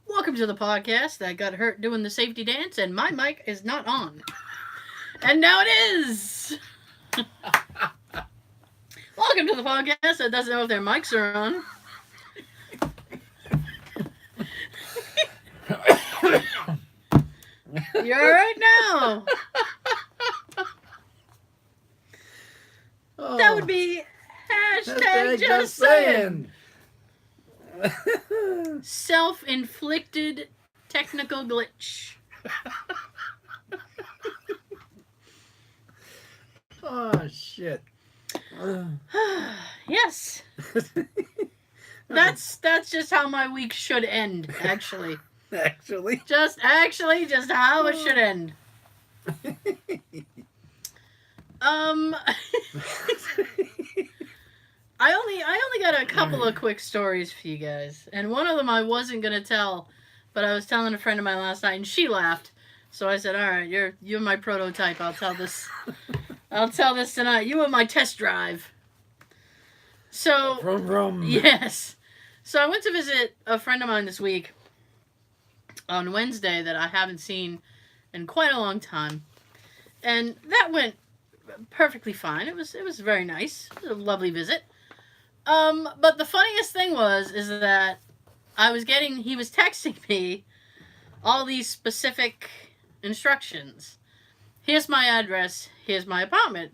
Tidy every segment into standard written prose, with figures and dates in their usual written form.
Welcome to the podcast that got hurt doing the safety dance, and my mic is not on. And now it is! Welcome to the podcast that doesn't know if their mics are on. You're alright now! Oh, That would be hashtag just saying. Self-inflicted technical glitch. Oh, shit. Yes. That's just how my week should end, actually. Just how it should end. I only got a couple of quick stories for you guys, and one of them I wasn't gonna tell, but I was telling a friend of mine last night, and she laughed. So I said, "All right, you're my prototype. I'll tell this. I'll tell this tonight. You were my test drive." So Vroom, vroom. yes, so I went to visit a friend of mine this week on Wednesday that I haven't seen in quite a long time, and that went perfectly fine. It was very nice. It was a lovely visit. But the funniest thing is that he was texting me all these specific instructions. Here's my address. Here's my apartment.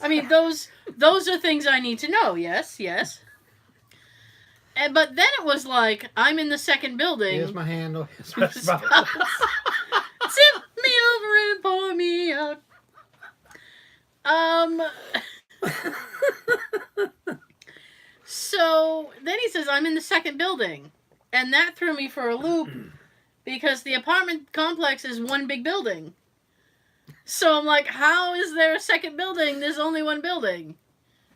I mean, those are things I need to know. Yes. But then it was like, I'm in the second building. Here's my handle. Here's my spouse. Tip me over and pour me out. So then he says, I'm in the second building. And that threw me for a loop because the apartment complex is one big building. So I'm like, how is there a second building? There's only one building.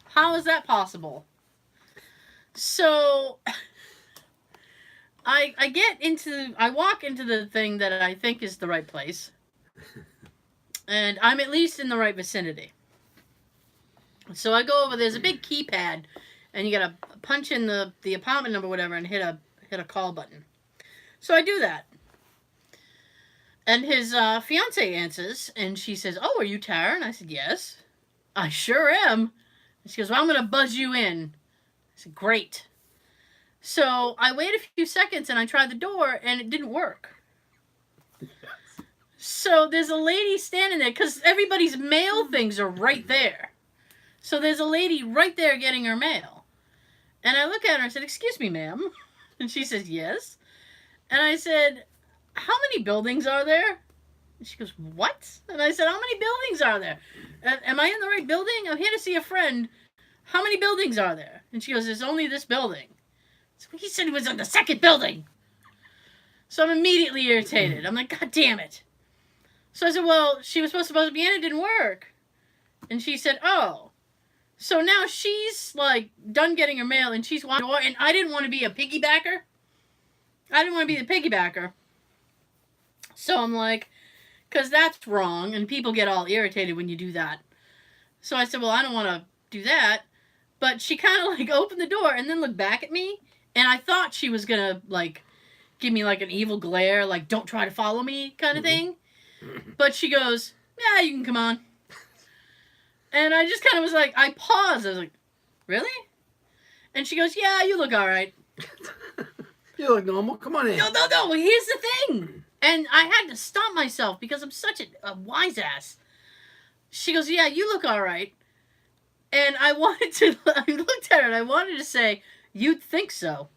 How is that possible? So I walk into the thing that I think is the right place. And I'm at least in the right vicinity. So I go over, there's a big keypad, and you gotta punch in the apartment number, whatever, and hit a call button. So I do that. And his fiance answers, and she says, "Oh, are you Tara?" And I said, "Yes." "I sure am." And she goes, "Well, I'm gonna buzz you in." I said, "Great." So I wait a few seconds, and I try the door, and it didn't work. So there's a lady standing there, because everybody's mail things are right there. So there's a lady right there getting her mail. And I look at her and said, "Excuse me, ma'am." And she says, "Yes." And I said, "How many buildings are there?" And she goes, "What?" And I said, "How many buildings are there? Am I in the right building? I'm here to see a friend. How many buildings are there?" And she goes, "There's only this building." So he said he was in the second building. So I'm immediately irritated. I'm like, "God damn it." So I said, "Well, she was supposed to be in, it didn't work." And she said, "Oh." So now she's like done getting her mail and she's walking the door, and I didn't want to be a piggybacker. I didn't want to be the piggybacker. So I'm like, because that's wrong, and people get all irritated when you do that. So I said, "Well, I don't want to do that." But she kind of like opened the door and then looked back at me, and I thought she was going to like give me like an evil glare, like "Don't try to follow me" kind of thing. But she goes, "Yeah, you can come on." And I just kind of was like, I paused. I was like, "Really?" And she goes, "Yeah, you look all right." You look normal. Come on in. No. Here's the thing. And I had to stop myself because I'm such a wise ass. She goes, "Yeah, you look all right." And I looked at her and I wanted to say, "You'd think so."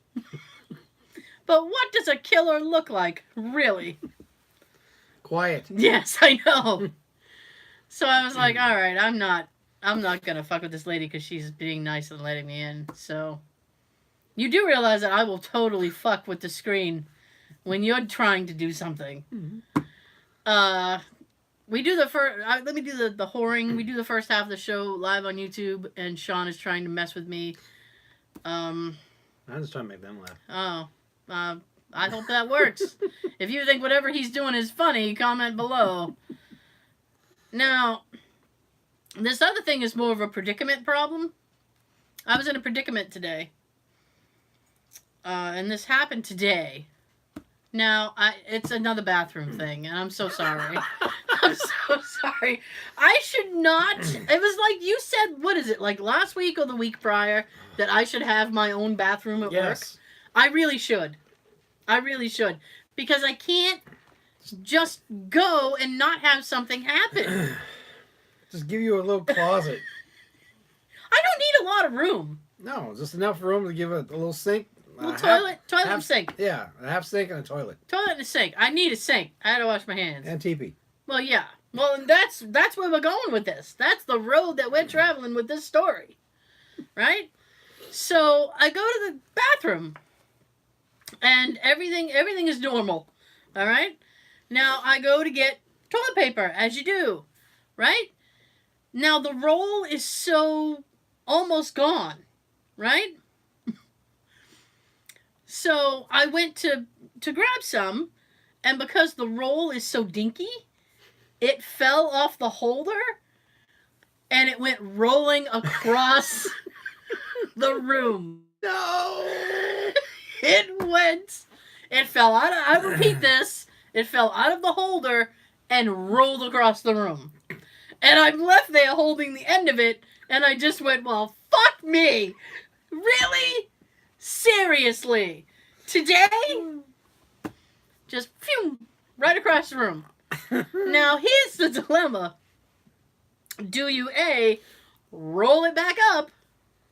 But what does a killer look like, really? Quiet. Yes, I know. So I was like, all right, I'm not going to fuck with this lady because she's being nice and letting me in. So you do realize that I will totally fuck with the screen when you're trying to do something. We do the first, let me do the whoring. We do the first half of the show live on YouTube, and Sean is trying to mess with me. I'm just trying to make them laugh. I hope that works. If you think whatever he's doing is funny, comment below. Now, this other thing is more of a predicament problem. I was in a predicament today. And this happened today. Now, it's another bathroom thing, and I'm so sorry. I'm so sorry. I should not. It was like you said, what is it, like last week or the week prior, that I should have my own bathroom at work? Yes. I really should. I really should. Because I can't just go and not have something happen. Just give you a little closet. I don't need a lot of room. No, just enough room to give it a little sink. Well, toilet and sink. Yeah, a half sink and a toilet. Toilet and a sink. I need a sink. I had to wash my hands. And teepee. Well, yeah. Well, and that's where we're going with this. That's the road that we're traveling with this story. Right? So, I go to the bathroom. And everything is normal. All right? Now, I go to get toilet paper, as you do. Right? Now, the roll is so almost gone. Right? So I went to grab some, and because the roll is so dinky, it fell off the holder, and it went rolling across the room. No! It fell out of, I repeat this, it fell out of the holder and rolled across the room. And I'm left there holding the end of it, and I just went, well, fuck me! Really? Seriously, today, just phew, right across the room. Now, here's the dilemma. Do you A, roll it back up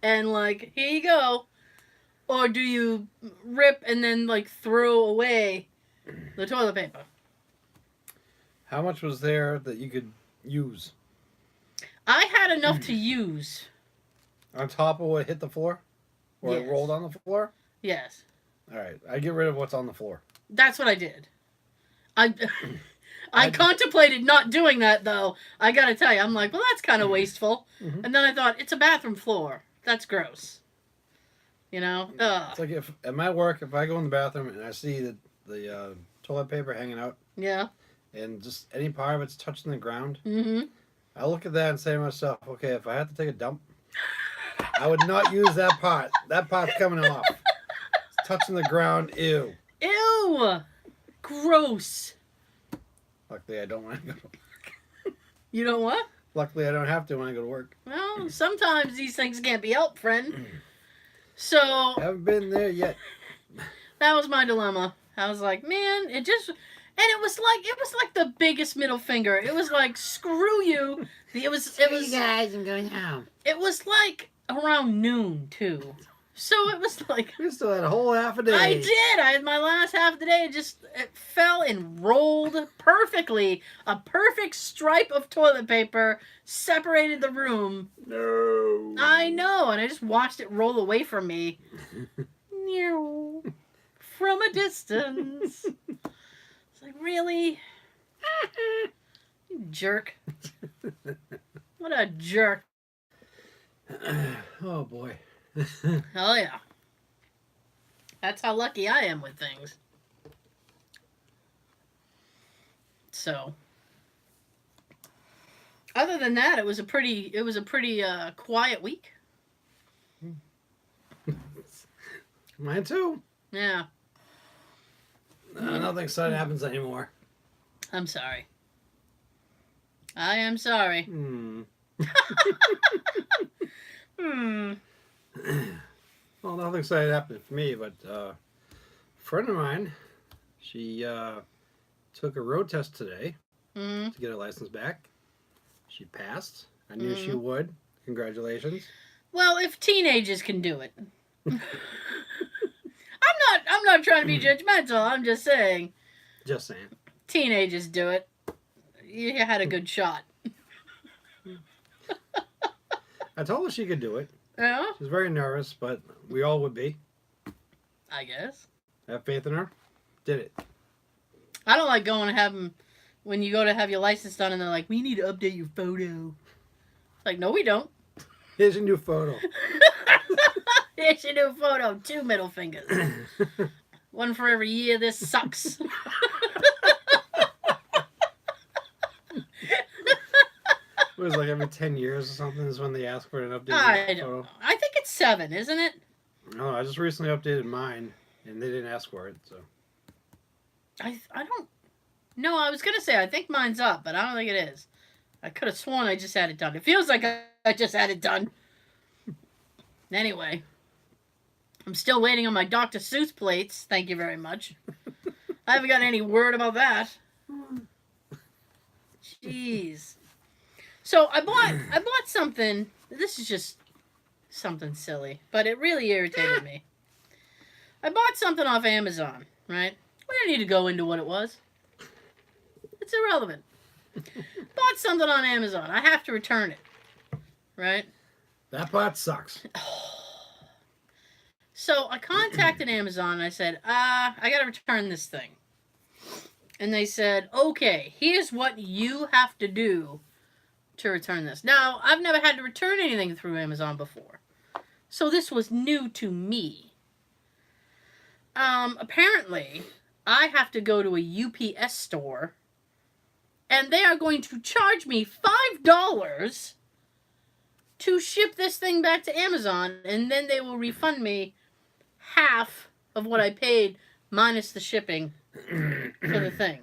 and, like, here you go, or do you rip and then, like, throw away the toilet paper? How much was there that you could use? I had enough to use. On top of what hit the floor? Or Yes. it rolled on the floor? Yes. All right. I get rid of what's on the floor. That's what I did. I contemplated not doing that, though. I gotta tell you, I'm like, well, that's kind of wasteful. Mhm. And then I thought, it's a bathroom floor. That's gross. You know? Ugh. It's like if at my work, if I go in the bathroom and I see the toilet paper hanging out Yeah. and just any part of it's touching the ground, Mm-hmm. I look at that and say to myself, okay, if I had to take a dump, I would not use that part. That part's coming off. It's touching the ground. Ew. Ew! Gross. Luckily, I don't want to go to work. You know what? Luckily, I don't have to when I go to work. Well, sometimes these things can't be helped, friend. So, Haven't been there yet. that was my dilemma. I was like, man, it just... And it was like the biggest middle finger. It was like, screw you. It was guys, I'm going home. It was like around noon too. So it was like We still had a whole half a day. I did. I had my last half of the day. It fell and rolled perfectly. A perfect stripe of toilet paper separated the room. No. I know, and I just watched it roll away from me. Meow. From a distance. It's like, really? You jerk. What a jerk. Oh boy. Oh yeah. That's how lucky I am with things. So, other than that, it was a pretty quiet week. Mine too. Yeah, Nothing exciting happens anymore. I'm sorry. I am sorry. Hmm. Well, nothing exciting happened for me, but a friend of mine, she took a road test today Mm. to get her license back. She passed. I knew she would. Congratulations. Well, if teenagers can do it, I'm not trying to be judgmental. I'm just saying, Just saying. teenagers do it. You had a good shot. I told her she could do it. Yeah, She was very nervous, but we all would be. I guess. Have faith in her. Did it. I don't like going to have them when you go to have your license done and they're like, we need to update your photo. It's like, no, we don't. Here's your new photo. Here's your new photo. 2 middle fingers. One for every year. This sucks. It was like every 10 years or something is when they ask for an updated I photo. don't know. I think it's 7, isn't it? No, I just recently updated mine, and they didn't ask for it, so. I don't. No, I was gonna say I think mine's up, but I don't think it is. I could have sworn I just had it done. It feels like I just had it done. Anyway, I'm still waiting on my Dr. Seuss plates. Thank you very much. I haven't got any word about that. Jeez. So I bought something. This is just something silly, but it really irritated me. I bought something off Amazon, right? We don't need to go into what it was. It's irrelevant. Bought something on Amazon. I have to return it, right? That part sucks. So I contacted Amazon and I said, I gotta return this thing. And they said, okay, here's what you have to do to return this. Now, I've never had to return anything through Amazon before. So this was new to me. Apparently, I have to go to a UPS store and they are going to charge me $5 to ship this thing back to Amazon, and then they will refund me half of what I paid minus the shipping for the thing.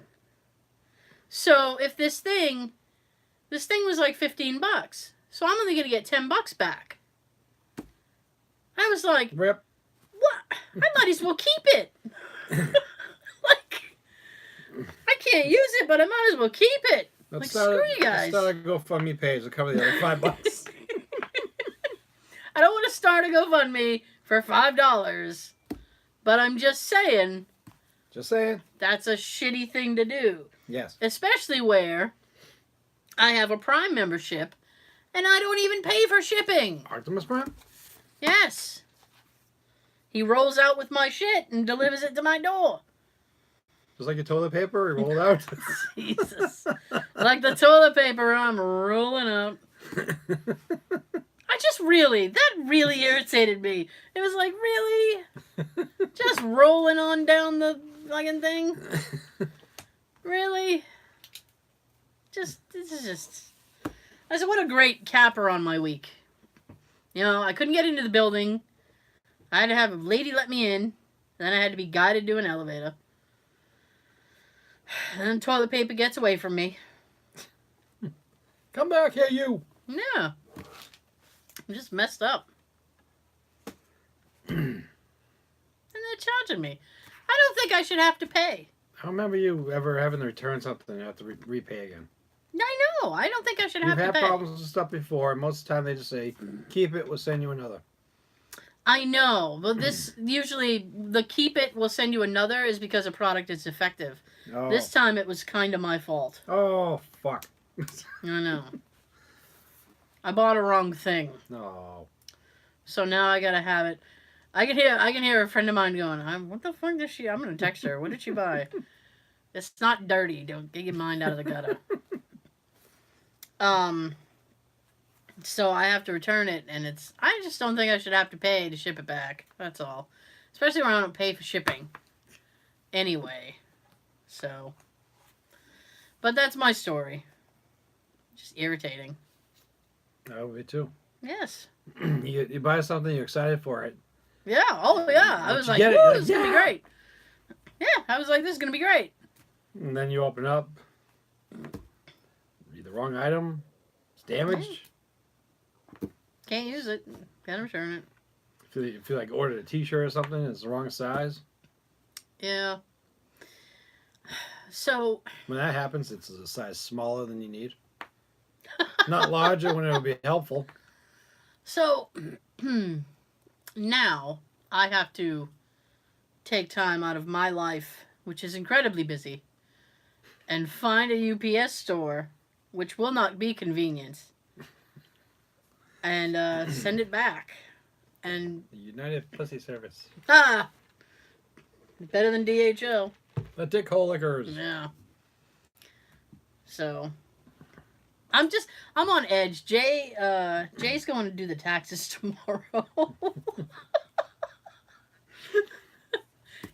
So if this thing was like $15, so I'm only gonna get $10 back. I was like, Rip. what? I might as well keep it. Like, I can't use it, but I might as well keep it. Let's Like, screw you Let's guys. start a GoFundMe page to cover the other $5. I don't want to start a GoFundMe for $5, but I'm just saying Just saying. that's a shitty thing to do. Yes. Especially where I have a Prime membership and I don't even pay for shipping. Optimus Prime? Yes. He rolls out with my shit and delivers it to my door. Just like your toilet paper, you roll it out. Jesus. Like the toilet paper I'm rolling out. That really irritated me. It was like, really? Just rolling on down the fucking thing? Really? This is just... I said, what a great capper on my week. You know, I couldn't get into the building. I had to have a lady let me in. Then I had to be guided to an elevator. And then toilet paper gets away from me. Come back here, you. Yeah. I'm just messed up. And they're charging me. I don't think I should have to pay. I don't remember you ever having to return something and have to repay again. I know. I don't think I should We've have to had pay. problems with stuff before, and most of the time they just say, keep it, we'll send you another. I know. But this, usually, the keep it, will send you another is because a product is defective. Oh, This time it was kind of my fault. oh fuck. I know. I bought a wrong thing. No. So now I gotta have it. I can hear a friend of mine going, what the fuck did she... I'm gonna text her. What did she buy? It's not dirty. Don't get your mind out of the gutter. So I have to return it, and I just don't think I should have to pay to ship it back. That's all. Especially when I don't pay for shipping. Anyway. So. But that's my story. Just irritating. That would be too. Yes. You buy something, you're excited for it. Yeah. Oh, yeah. I was like, get it, woo, like, this is going to be yeah. great. Yeah. I was like, this is going to be great. And then you open up, read the wrong item, it's damaged. Can't use it. Gotta return it. If you like ordered a t-shirt or something, it's the wrong size. Yeah. So. When that happens, it's a size smaller than you need. Not larger when it would be helpful. So. Now I have to take time out of my life, which is incredibly busy, and find a UPS store, which will not be convenient, and send it back. And The United Pussy Service. better than DHL. The Dick Hole Liquors. Yeah. So I'm on edge. Jay's going to do the taxes tomorrow.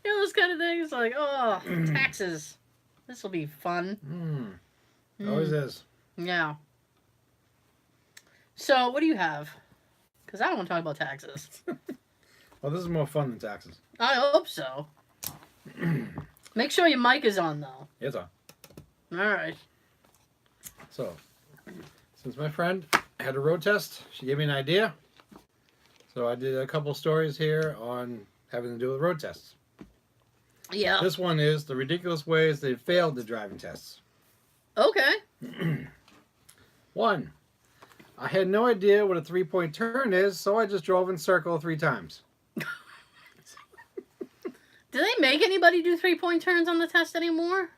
You know, those kind of things like, oh, taxes. This will be fun. Always is. Yeah. So, what do you have? Because I don't want to talk about taxes. Well, this is more fun than taxes. I hope so. Make sure your mic is on, though. It's on. All right. So, since my friend had a road test, she gave me an idea. So I did a couple stories here on having to do with road tests. Yeah. This one is the ridiculous ways they failed the driving tests. Okay. 1. I had no idea what a 3-point turn is, so I just drove in circle 3 times. Do they make anybody do 3-point turns on the test anymore?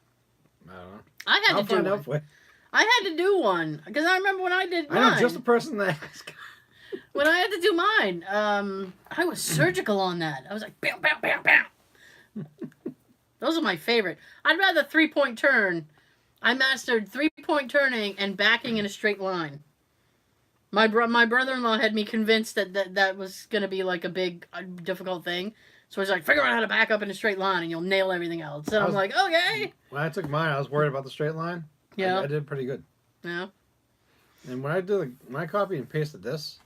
I don't know. I had I'll to do find one. out for you. I had to do one because I remember when I did mine. I know just the person to ask. When I had to do mine, I was surgical on that. I was like, bam, bam, bam, bam. Those are my favorite. I'd rather 3-point turn. I mastered 3-point turning and backing in a straight line. My brother-in-law had me convinced that was going to be like a big, difficult thing. So he's like, figure out how to back up in a straight line and you'll nail everything else. And I'm like, okay. When I took mine, I was worried about the straight line. Yeah. I did pretty good. Yeah. And when I copied and pasted this,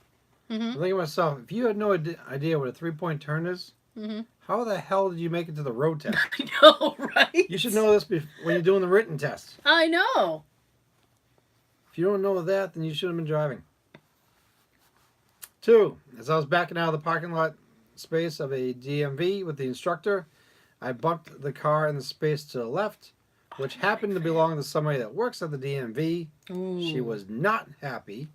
I'm Mm-hmm. thinking to myself, if you had no idea what a 3-point turn is, Mm-hmm. how the hell did you make it to the road test? I know, right? You should know this when you're doing the written test. I know. If you don't know that, then you should have been driving. 2, as I was backing out of the parking lot space of a DMV with the instructor, I bumped the car in the space to the left, which happened to belong to somebody that works at the DMV. Ooh. She was not happy.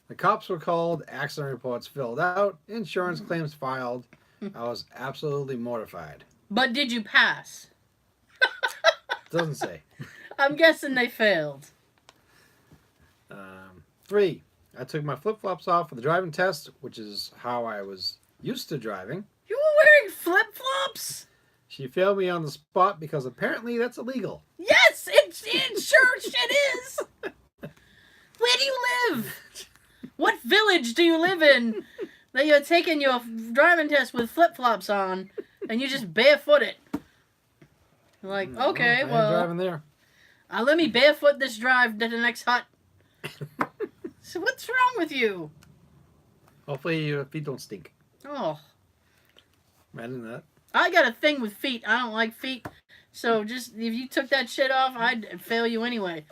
The cops were called, accident reports filled out, insurance claims filed. I was absolutely mortified. But did you pass? Doesn't say. I'm guessing they failed. 3, I took my flip-flops off for the driving test, which is how I was used to driving. You were wearing flip-flops? She failed me on the spot because apparently that's illegal. Yes, it sure shit is. Where do you live? What village do you live in that you're taking your driving test with flip-flops on and you just barefoot it? You're like, okay, I ain't well, driving there. let me barefoot this drive to the next hut. So what's wrong with you? Hopefully your feet don't stink. Oh, Imagine that. I got a thing with feet. I don't like feet. So just if you took that shit off, I'd fail you anyway.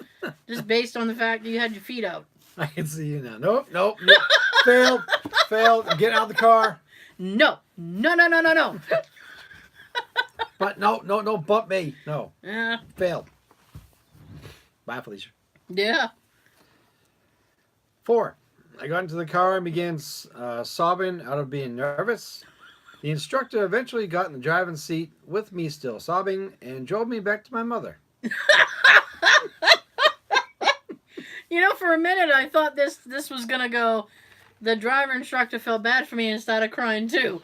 Just based on the fact that you had your feet out. I can see you now. Nope. Failed. I'm getting out of the car. No. But no, bump me. No, Yeah. failed. Bye, Felicia. Yeah. 4, I got into the car and began sobbing out of being nervous. The instructor eventually got in the driving seat with me still sobbing and drove me back to my mother. You know, for a minute I thought this was gonna go. The driver instructor felt bad for me and started crying too.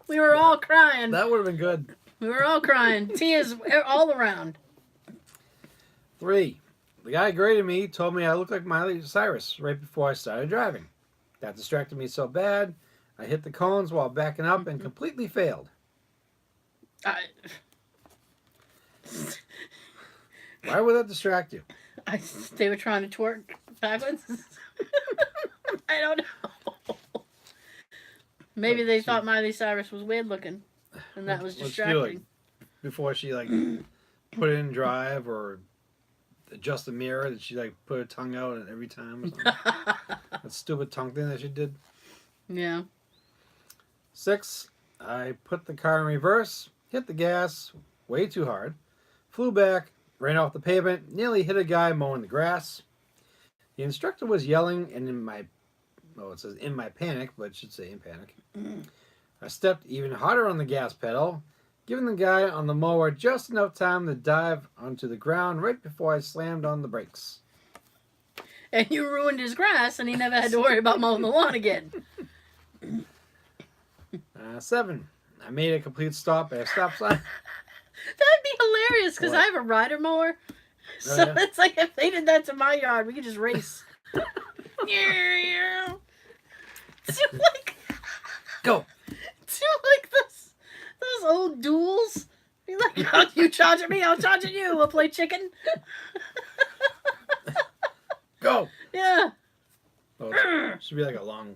We were all crying. That would have been good. We were all crying. Tears all around. 3, the guy grading me told me I looked like Miley Cyrus right before I started driving. That distracted me so bad, I hit the cones while backing up and completely failed. Why would that distract you? They were trying to twerk backwards. I don't know. Maybe they thought Miley Cyrus was weird looking, and that was What'd she do, like, distracting. before she put it in drive or adjust the mirror, did she put her tongue out every time or something? That stupid tongue thing that she did. Yeah. 6, I put the car in reverse, hit the gas way too hard, flew back, ran off the pavement, nearly hit a guy mowing the grass. The instructor was yelling, and it says in my panic, but it should say in panic. I stepped even harder on the gas pedal, giving the guy on the mower just enough time to dive onto the ground right before I slammed on the brakes. And you ruined his grass, and he never had to worry about mowing the lawn again. 7, I made a complete stop at a stop sign. That'd be hilarious, because What? I have a rider mower. So yeah? it's like if they did that to my yard, we could just race. To like Go! those old duels. Be like, oh, you charging me, I'll charge you. We'll play chicken. Go! Yeah. Oh, it should be like a long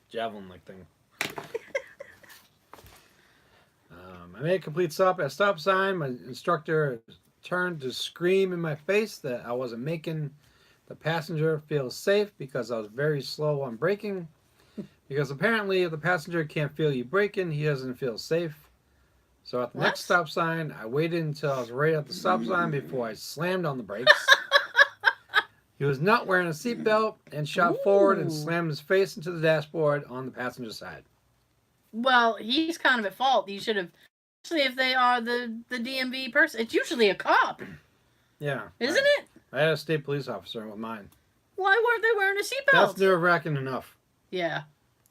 javelin thing. I made a complete stop at a stop sign. My instructor turned to scream in my face that I wasn't making the passenger feel safe because I was very slow on braking. Because apparently, if the passenger can't feel you braking, he doesn't feel safe. So at the What? next stop sign, I waited until I was right at the stop sign before I slammed on the brakes. He was not wearing a seatbelt and shot forward and Ooh. slammed his face into the dashboard on the passenger side. Well, he's kind of at fault. You should have, especially if they are the DMV person. It's usually a cop, Yeah. isn't it? I had a state police officer with mine. Why weren't they wearing a That's seatbelt? nerve-wracking enough. Yeah.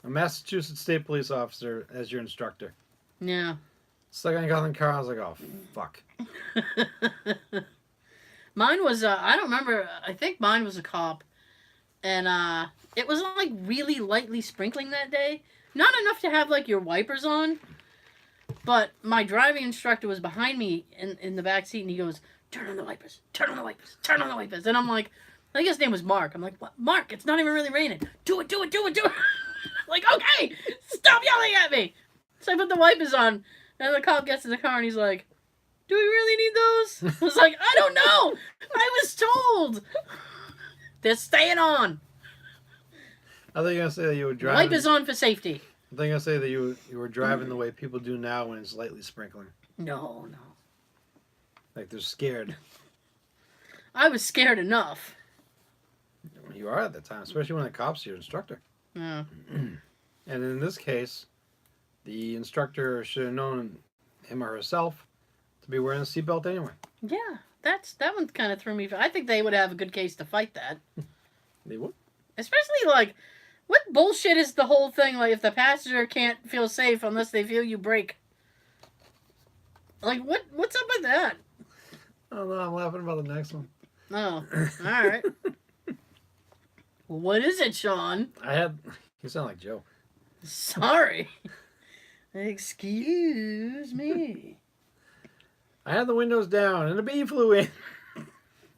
A Massachusetts state police officer as your instructor. Yeah. Second I got in the car, I was like, oh, fuck. Mine was, I don't remember, I think mine was a cop. And it was like really lightly sprinkling that day. Not enough to have like your wipers on. But my driving instructor was behind me in the back seat and he goes, turn on the wipers, turn on the wipers, turn on the wipers. And I'm like, I think his name was Mark. I'm like, what? Mark, it's not even really raining. Do it, do it, do it, do it. Like, okay, stop yelling at me. So I put the wipers on. And the cop gets in the car and he's like, do we really need those? I was like, I don't know. I was told. They're staying on. I thought you were going to say that you were driving. Wipers on for safety. I think I say that you were driving the way people do now when it's lightly sprinkling. No. Like they're scared. I was scared enough. You are at the time, especially when the cop's your instructor. Yeah. And in this case, the instructor should have known him or herself to be wearing a seatbelt anyway. Yeah, that one kind of threw me. I think they would have a good case to fight that. They would. Especially, like, what bullshit is the whole thing? Like, if the passenger can't feel safe unless they feel you brake. Like, what's up with that? Oh no, I'm laughing about the next one. Oh, all right. What is it, Sean? You sound like Joe. Sorry. Excuse me. I had the windows down and a bee flew in.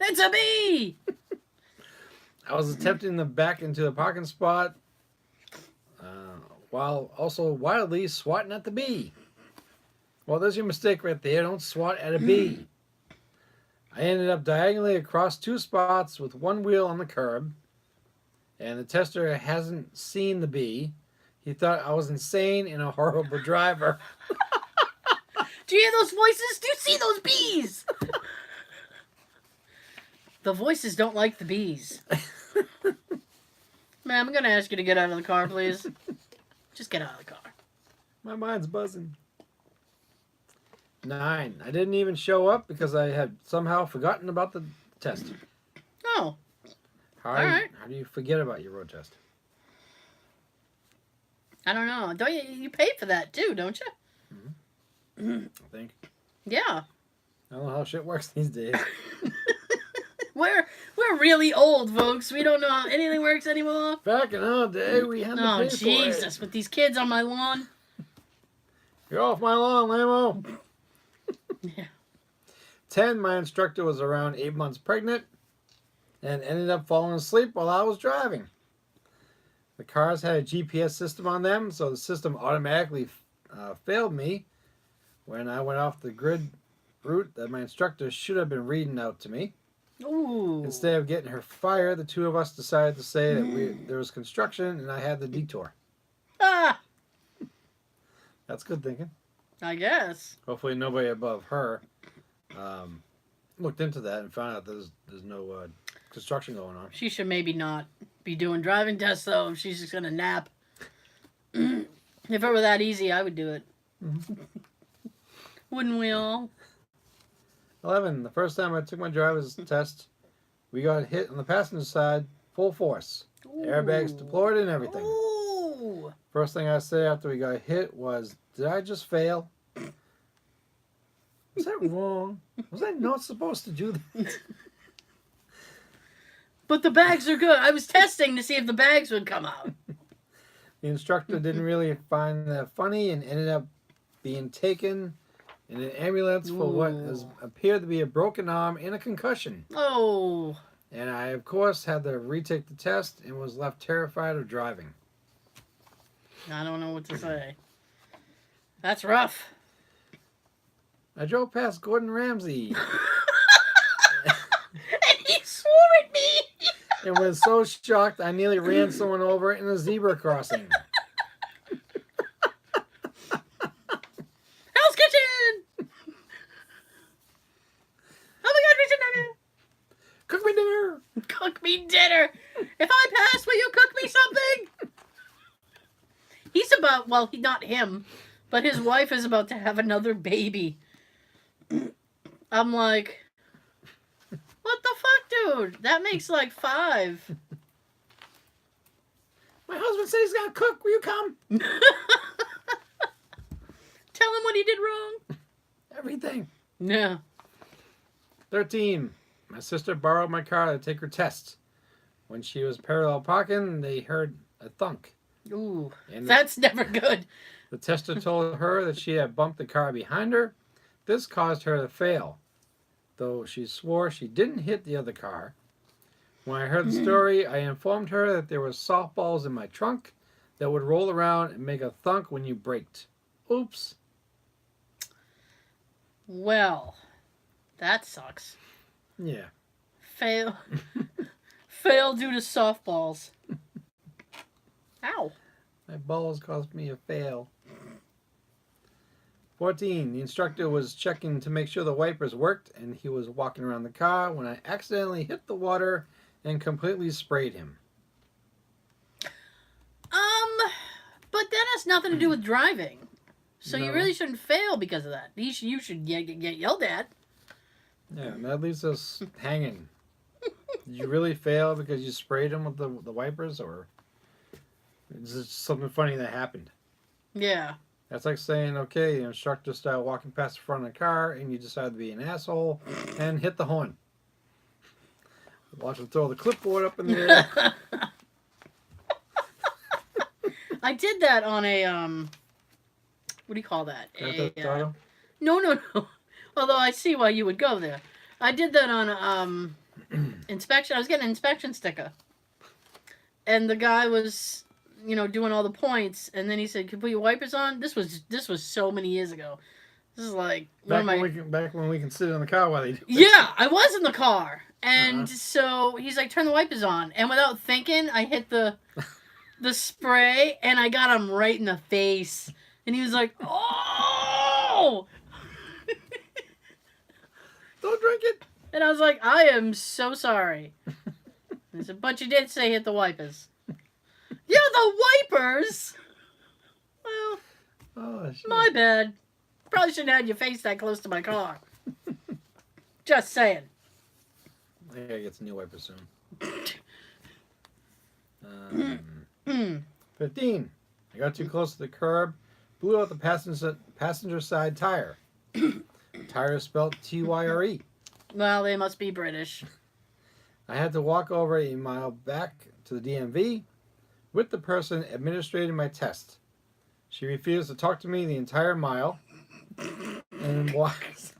It's a bee! I was attempting to back into the parking spot while also wildly swatting at the bee. Well, there's your mistake right there. Don't swat at a bee. I ended up diagonally across two spots with one wheel on the curb, and the tester hasn't seen the bee. He thought I was insane and a horrible driver. Do you hear those voices? Do you see those bees? The voices don't like the bees. Ma'am, I'm going to ask you to get out of the car, please. Just get out of the car. My mind's buzzing. 9. I didn't even show up because I had somehow forgotten about the test. Oh, How do you forget about your road test? I don't know. Don't you pay for that too, don't you? I think. Yeah. I don't know how shit works these days. We're really old, folks. We don't know how anything works anymore. Back in our day, we had to Oh, pay for Jesus. it. With these kids on my lawn. You're off my lawn, Lamo. Yeah. 10, my instructor was around 8 months pregnant and ended up falling asleep while I was driving. The cars had a GPS system on them, so the system automatically failed me when I went off the grid route that my instructor should have been reading out to me. Ooh. Instead of getting her fired, the two of us decided to say that there was construction and I had the detour. Ah, That's good thinking. I guess. Hopefully nobody above her looked into that and found out there's no construction going on. She should maybe not be doing driving tests, though, if she's just going to nap. If it were that easy, I would do it. Wouldn't we all? 11, the first time I took my driver's test, we got hit on the passenger side full force. Airbags deployed and everything. Ooh. First thing I said after we got hit was, did I just fail? Was that wrong? Was I not supposed to do that? But the bags are good. I was testing to see if the bags would come out. The instructor didn't really find that funny and ended up being taken in an ambulance for what appeared to be a broken arm and a concussion. Oh. And I, of course, had to retake the test and was left terrified of driving. I don't know what to say. That's rough. I drove past Gordon Ramsay And he swore at me. and was so shocked I nearly ran someone over in a zebra crossing. Hell's Kitchen. Oh my God, Richard Nugget. Cook me dinner. Cook me dinner. If I pass, will you cook me something? He's about, well, not him, but his wife is about to have another baby. I'm like, what the fuck, dude? That makes like 5. My husband said he's gonna cook. Will you come? Tell him what he did wrong. Everything. Yeah. 13. My sister borrowed my car to take her test. When she was parallel parking, they heard a thunk. Ooh, And that's never good. the tester told her that she had bumped the car behind her. This caused her to fail, though she swore she didn't hit the other car. When I heard the story, I informed her that there were softballs in my trunk that would roll around and make a thunk when you braked. Oops. Well, that sucks. Yeah. Fail. Fail due to softballs. Ow. My balls caused me a fail. 14. The instructor was checking to make sure the wipers worked, and he was walking around the car when I accidentally hit the water and completely sprayed him. But that has nothing to do with driving. So you No. really shouldn't fail because of that. You should get yelled at. Yeah, and that leaves us hanging. Did you really fail because you sprayed him with the wipers, or is it something funny that happened? Yeah. That's like saying, okay, the instructor started walking past the front of the car, and you decided to be an asshole and hit the horn. Watch him throw the clipboard up in the air. I did that on a what do you call that? Grand Theft Auto? No. Although I see why you would go there. I did that on inspection. I was getting an inspection sticker, and the guy was, doing all the points, and then he said, "Can you put your wipers on?" This was so many years ago. This is like Back when we can sit in the car while they do it. Yeah, I was in the car, and so he's like, "Turn the wipers on," and without thinking, I hit the spray, and I got him right in the face, and he was like, "Oh!" Don't drink it. And I was like, "I am so sorry." He said, "But you did say hit the wipers." Yeah, the wipers. Well, Oh, shit. my bad. Probably shouldn't have had your face that close to my car. Just saying. I gotta get some new wipers soon. 15. I got too close to the curb, blew out the passenger side tire. Tire is spelled Tyre. Well, they must be British. I had to walk over a mile back to the DMV with the person administrating my test. She refused to talk to me the entire mile and walked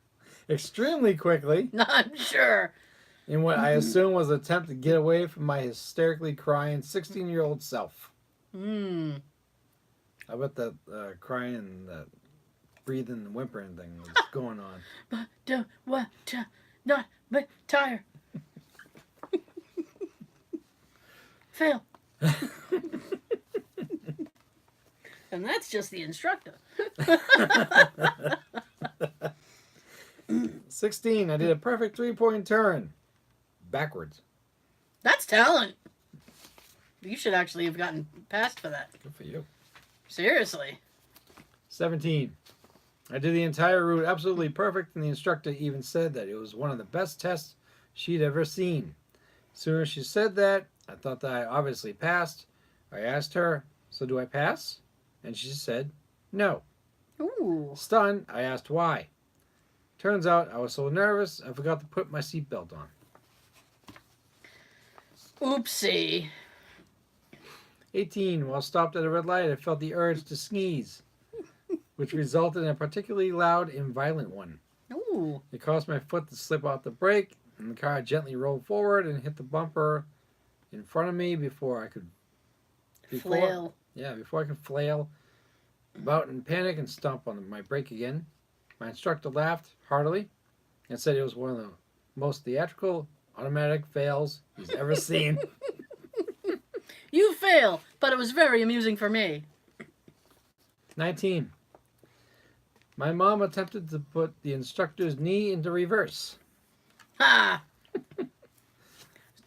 extremely quickly I'm sure. in what I assume was an attempt to get away from my hysterically crying 16-year-old self. Hmm. I bet that crying and that breathing and whimpering thing was going on. But don't want to not but tire. Fail. And that's just the instructor. 16. I did a perfect 3-point turn. Backwards. That's talent. You should actually have gotten passed for that. Good for you. Seriously. 17. I did the entire route absolutely perfect, and the instructor even said that it was one of the best tests she'd ever seen. As soon as she said that, I thought that I obviously passed. I asked her, "So do I pass?" And she said, "No." Ooh. Stunned, I asked why. Turns out I was so nervous, I forgot to put my seatbelt on. Oopsie. 18. While stopped at a red light, I felt the urge to sneeze, which resulted in a particularly loud and violent one. Ooh. It caused my foot to slip off the brake, and the car gently rolled forward and hit the bumper in front of me before I could Flail. before I could flail about in panic and stomp on my brake again. My instructor laughed heartily and said it was one of the most theatrical automatic fails he's ever seen. You fail, but it was very amusing for me. 19. My mom attempted to put the instructor's knee into reverse. Ha!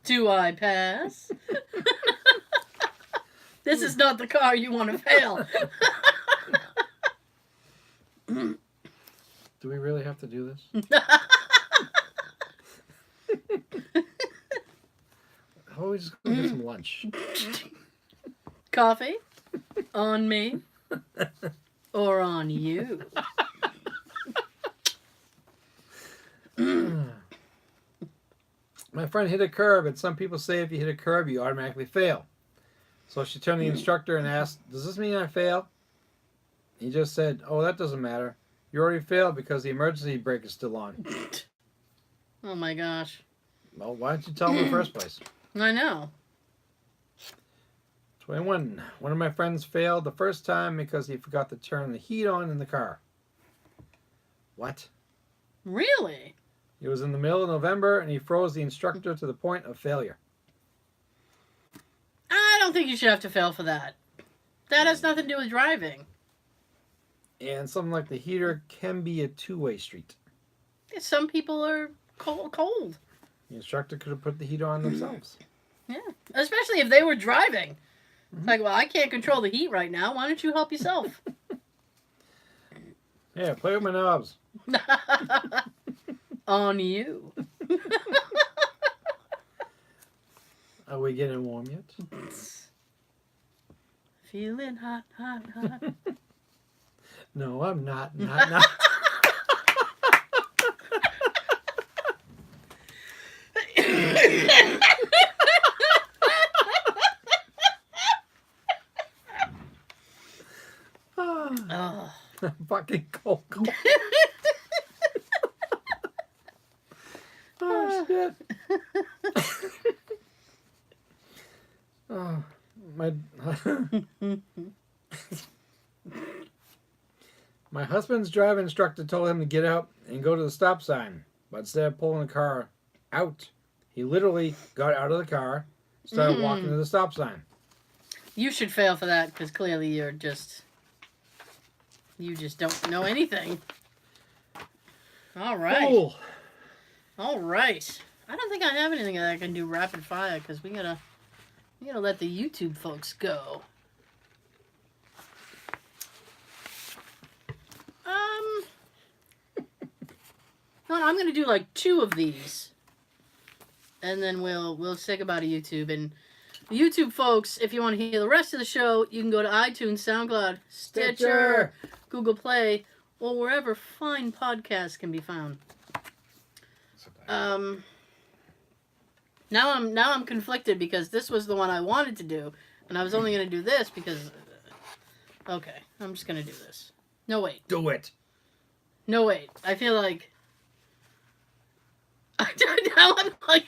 Do I pass? This is not the car you want to fail. Do we really have to do this? How about we just go get some lunch? Coffee? On me? Or on you? My friend hit a curb, and some people say if you hit a curb, you automatically fail. So she turned to the instructor and asked, "Does this mean I fail?" He just said, "Oh, that doesn't matter. You already failed because the emergency brake is still on." Oh my gosh. Well, why didn't you tell him in the first place? I know. 21. One of my friends failed the first time because he forgot to turn the heat on in the car. What? Really? It was in the middle of November, and he froze the instructor to the point of failure. I don't think you should have to fail for that. That has nothing to do with driving. And something like the heater can be a two-way street. Some people are cold. The instructor could have put the heater on themselves. Yeah. Especially if they were driving. It's like, well, I can't control the heat right now. Why don't you help yourself? Yeah, play with my knobs. On you. Are we getting warm yet? Feeling hot, hot, hot. No, I'm not. Not. Oh. Fucking cold. Oh, shit. Oh, my husband's driving instructor told him to get out and go to the stop sign, but instead of pulling the car out, he literally got out of the car, started walking to the stop sign. You should fail for that because clearly you just don't know anything. All right. Cool. All right. I don't think I have anything that I can do rapid fire because we gotta let the YouTube folks go. No, I'm gonna do like 2 of these, and then we'll say goodbye to YouTube. And the YouTube folks, if you want to hear the rest of the show, you can go to iTunes, SoundCloud, Stitcher, Google Play, or wherever fine podcasts can be found. Now I'm conflicted because this was the one I wanted to do, and I was only gonna do this because. Okay, I'm just gonna do this. No wait. Do it. No wait. I feel like. Now I'm like.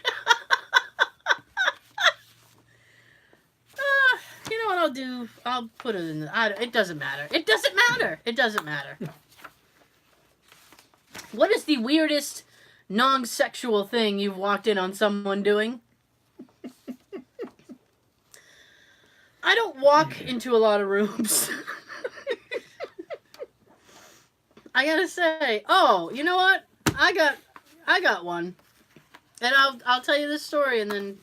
You know what I'll do? I'll put it in. It doesn't matter. It doesn't matter. It doesn't matter. What is the weirdest non-sexual thing you've walked in on someone doing? I don't walk into a lot of rooms. I gotta say, oh, you know what? I got one, and I'll tell you this story, and then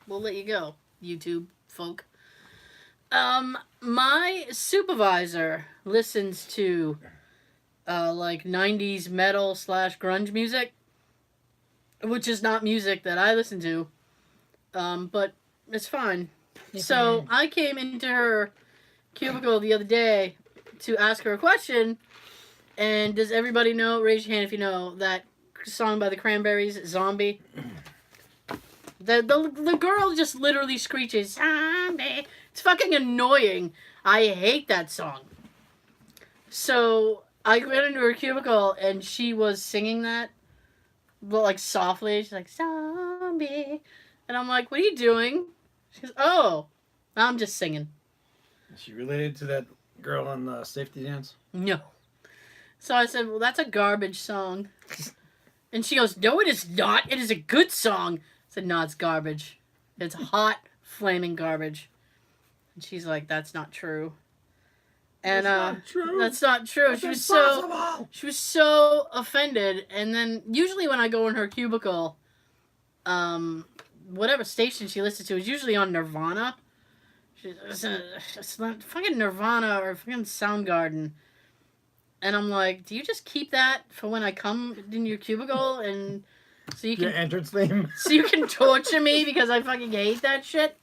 we'll let you go, YouTube folk. My supervisor listens to like 90s metal / grunge music, which is not music that I listen to, but it's fine. So I came into her cubicle the other day to ask her a question, and does everybody know, raise your hand if you know, that song by the Cranberries, Zombie? The girl just literally screeches, Zombie. It's fucking annoying. I hate that song. So I went into her cubicle and she was singing that, but like softly. She's like, Zombie. And I'm like, what are you doing? She goes, oh, I'm just singing. Is she related to that girl on Safety Dance? No. So I said, well, that's a garbage song. And she goes, no, it is not. It is a good song. I said, no, it's garbage. It's hot, flaming garbage. And she's like, that's not true. And That's not true. that's not true. That's She was impossible. she was so offended. And then usually when I go in her cubicle, whatever station she listens to is usually on Nirvana. It's not fucking Nirvana or fucking Soundgarden. And I'm like, do you just keep that for when I come in your cubicle and so you Your can entrance theme. so you can torture me because I fucking hate that shit?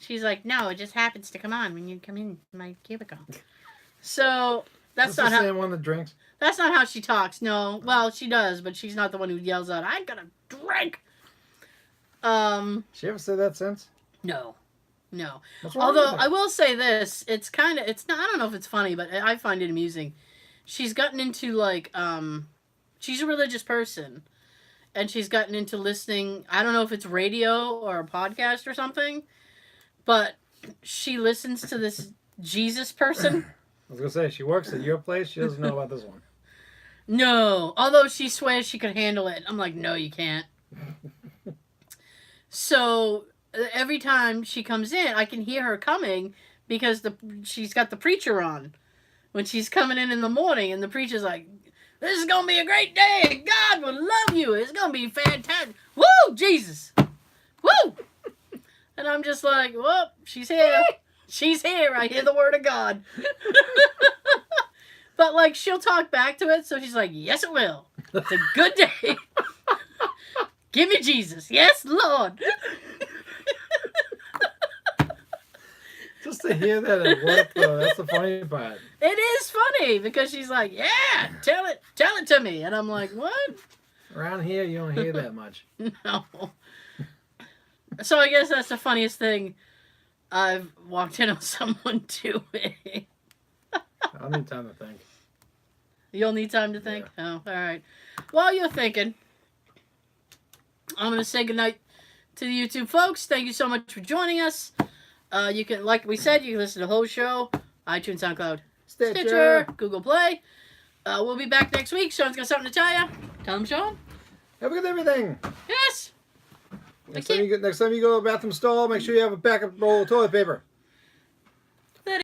She's like, no, it just happens to come on when you come in my cubicle. So that's That's not the how same one that drinks. that's not how she talks. No, well, she does, but she's not the one who yells out, "I'm gonna drink." She ever said that since? No, no. What's wrong Although with I her? will say this, it's not. I don't know if it's funny, but I find it amusing. She's gotten into like she's a religious person, and she's gotten into listening. I don't know if it's radio or a podcast or something, but she listens to this Jesus person. I was gonna say she works at your place. She doesn't know about this one. No, although she swears she could handle it. I'm like, no, you can't. So every time she comes in, I can hear her coming because she's got the preacher on when she's coming in the morning, and the preacher's like, "This is gonna be a great day. God will love you. It's gonna be fantastic. Woo, Jesus, woo!" And I'm just like, "Well, she's here. She's here. I hear the word of God." But like she'll talk back to it, so she's like, "Yes, it will. It's a good day. Give me Jesus. Yes, Lord." Just to hear that at work, though, that's the funny part. It is funny because she's like, "Yeah, tell it to me," and I'm like, "What?" Around here, you don't hear that much. No. So I guess that's the funniest thing I've walked in on someone doing. I'll need time to think. You'll need time to think? Oh, all right. While you're thinking, I'm going to say goodnight to the YouTube folks. Thank you so much for joining us. You can, like we said, you can listen to the whole show, iTunes, SoundCloud, Stitcher, Google Play. We'll be back next week. Sean's got something to tell you. Tell him, Sean. Have a good everything. Yes. Next time you go to the bathroom stall, make sure you have a backup roll of toilet paper.